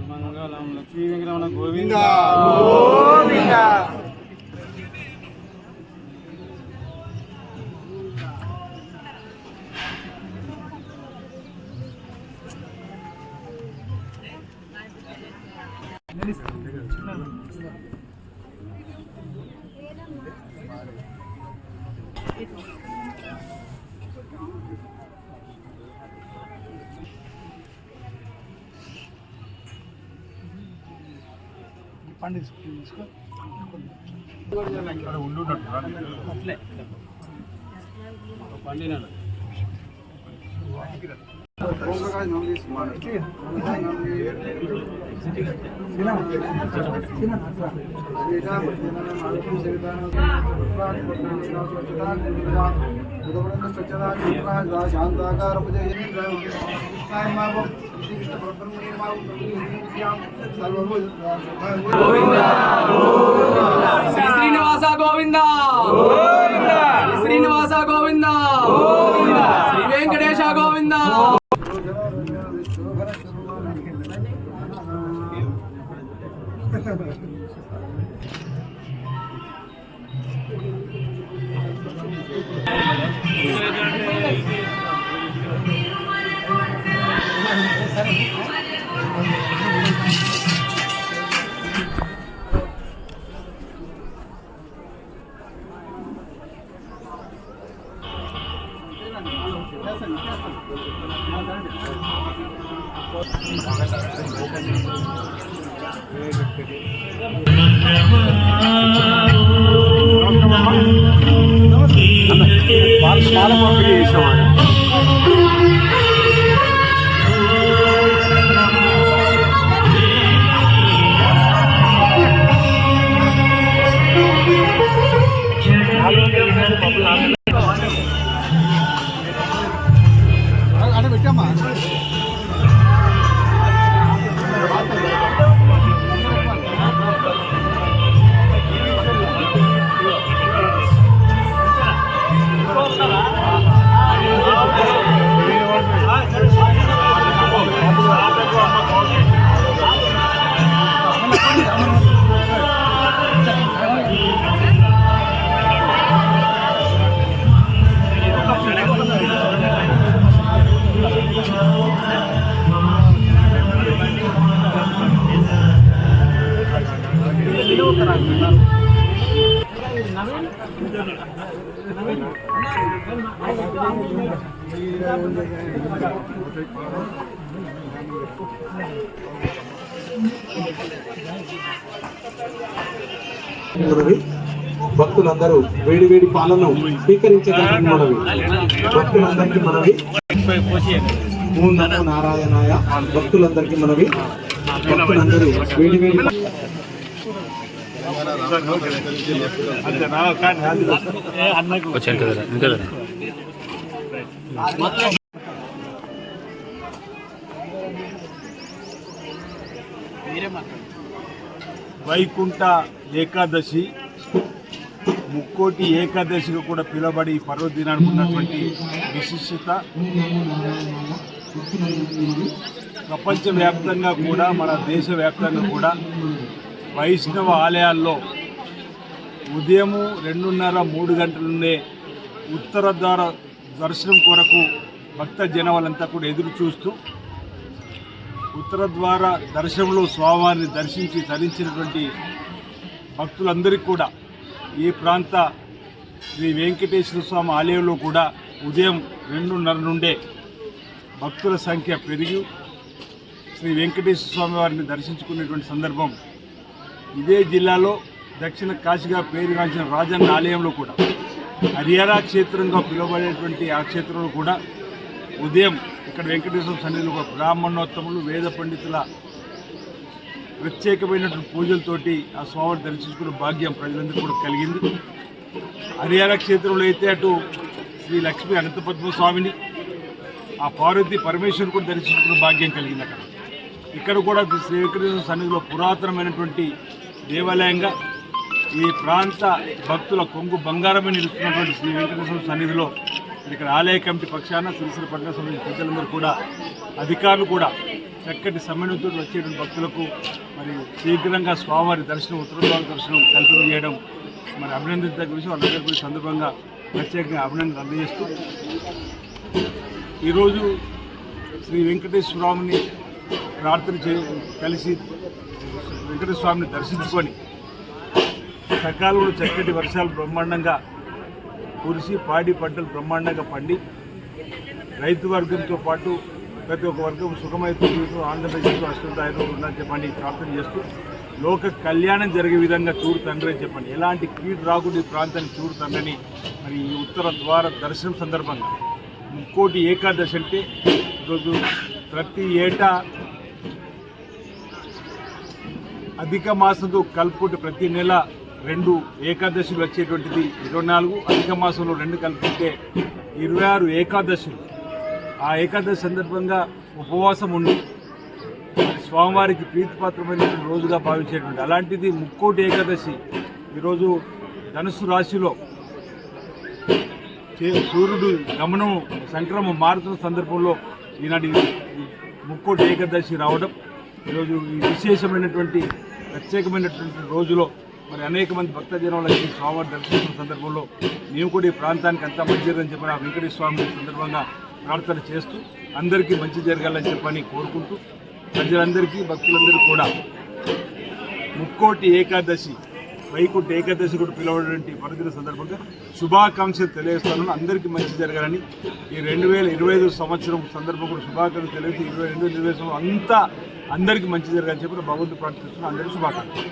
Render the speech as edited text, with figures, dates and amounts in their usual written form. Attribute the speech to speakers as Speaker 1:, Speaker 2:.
Speaker 1: మంగళం లక్ష్మీ వెంకటరమణ గోవింద
Speaker 2: శ్రీనివాస గోవింద శ్రీనివాస గోవింద శ్రీ వెంకటేశ గోవింద.
Speaker 3: భక్తులందరూ వేడి వేడి పాలను స్వీకరించడానికి మనవి. భక్తులందరికీ మనవి. ఓం నమో నారాయణాయ. భక్తులందరికీ మనవి. భక్తులందరూ వేడి వేడి
Speaker 1: వైకుంఠ ఏకాదశి, ముక్కోటి ఏకాదశిగా కూడా పిలువబడి పర్వదినానికి ఉన్నటువంటి విశిష్టత ప్రపంచవ్యాప్తంగా కూడా మన దేశవ్యాప్తంగా కూడా వైష్ణవ ఆలయాల్లో ఉదయం 2:30-3 గంటల నుండే ఉత్తర ద్వార దర్శనం కొరకు భక్త జనవాళ్ళంతా కూడా ఎదురు చూస్తూ ఉత్తర ద్వార దర్శనంలో స్వామివారిని దర్శించి ధరించినటువంటి భక్తులందరికీ కూడా ఈ ప్రాంత శ్రీ వెంకటేశ్వర స్వామి ఆలయంలో కూడా ఉదయం 2:30 నుండే భక్తుల సంఖ్య పెరిగి శ్రీ వెంకటేశ్వర స్వామి వారిని దర్శించుకునేటువంటి సందర్భం. ఇదే జిల్లాలో దక్షిణ కాశీగా పేరుగాంచిన రాజన్న ఆలయంలో కూడా హరియారా క్షేత్రంగా పిలువబడేటువంటి ఆ క్షేత్రంలో కూడా ఉదయం అక్కడ వెంకటేశ్వర సన్నిధిలో ఒక బ్రాహ్మణోత్తములు వేద పండితుల ప్రత్యేకమైనటువంటి పూజలతోటి ఆ స్వామిని దర్శించుకునే భాగ్యం ప్రజలందరికీ కూడా కలిగింది. హరిహర క్షేత్రంలో అయితే అటు శ్రీ లక్ష్మీ అనంతపద్మ స్వామిని, ఆ పార్వతి పరమేశ్వరుని కూడా దర్శించుకునే భాగ్యం కలిగింది. ఇక్కడ కూడా శ్రీ వెంకటేశ్వర సన్నిధిలో పురాతనమైనటువంటి దేవాలయంగా ఈ ప్రాంత భక్తుల కొంగు బంగారమే నిలుస్తున్నటువంటి శ్రీ వెంకటేశ్వర సన్నిధిలో ఇక్కడ ఆలయ కమిటీ పక్షాన శ్రీశ్రీ పట్టణ సమితి పెద్దలందరూ కూడా అధికారులు కూడా చక్కటి సమన్వయంతో వచ్చేటువంటి భక్తులకు మరి శీఘ్రంగా స్వామివారి దర్శనం ఉత్తరద్వార దర్శనం కల్పన చేయడం మరి అభినందించదగ్గ విషయం. వాళ్ళందరూ కూడా సందర్భంగా ప్రత్యేకంగా అభినందనలు అందజేస్తూ ఈరోజు శ్రీ వెంకటేశ్వర స్వామిని కలిసి వెంకటేశ్వర స్వామిని దర్శించుకొని సకాలంలో చక్కటి వర్షాలు బ్రహ్మాండంగా కురిసి పాడి పంటలు బ్రహ్మాండంగా పండి రైతు వర్గంతో పాటు ప్రతి ఒక్క వర్గం సుఖమైతే ఆంధ్రప్రదేశ్లో అష్టదాయంలో ఉందని చెప్పండి ప్రార్థన చేస్తూ లోక కళ్యాణం జరిగే విధంగా చూడు తండ్రి అని చెప్పండి. ఎలాంటి కీడు రాకుండా ఈ ప్రాంతాన్ని చూడు తండ్రిని మరి ఈ ఉత్తర ద్వార దర్శనం సందర్భంగా ముక్కోటి ఏకాదశి అంటే ఈరోజు ప్రతి ఏటా అధిక మాసంతో కలుపుకుంటే ప్రతి నెల 2 ఏకాదశులు వచ్చేటువంటిది 24, అధిక మాసంలో 2 కలుపుకుంటే 26 ఏకాదశులు. ఆ ఏకాదశి సందర్భంగా ఉపవాసం ఉండి స్వామివారికి ప్రీతిపాత్రమైనటువంటి రోజుగా భావించేటువంటి అలాంటిది ముక్కోటి ఏకాదశి ఈరోజు ధనుసు రాశిలో సూర్యుడు గమనం సంక్రమం మారుతున్న సందర్భంలో ఈనాటి ముక్కోటి ఏకాదశి రావడం ఈరోజు ఈ విశేషమైనటువంటి ప్రత్యేకమైనటువంటి రోజులో మరి అనేక మంది భక్తజనం ఈ స్వామివారి దర్శించిన సందర్భంలో మేము కూడా ఈ ప్రాంతానికి అంతా మంచి జరగని చెప్పని ఆ వెంకటేశ్వర స్వామి సందర్భంగా ప్రార్థన చేస్తూ అందరికీ మంచి జరగాలని చెప్పని కోరుకుంటూ ప్రజలందరికీ భక్తులందరూ కూడా ముక్కోటి ఏకాదశి వైకుంఠ ఏకాదశి కూడా పిలవడానికి పరుదిన సందర్భంగా శుభాకాంక్షలు తెలియజేస్తాను. అందరికీ మంచి జరగాలని ఈ 2025 సంవత్సరం సందర్భంగా కూడా శుభాకాంక్షలు తెలియజేసి 2022 అంతా అందరికీ మంచి జరగాలని చెప్పి భగవంతుడు ప్రార్థిస్తున్నాను. అందరికీ శుభాకాంక్షలు.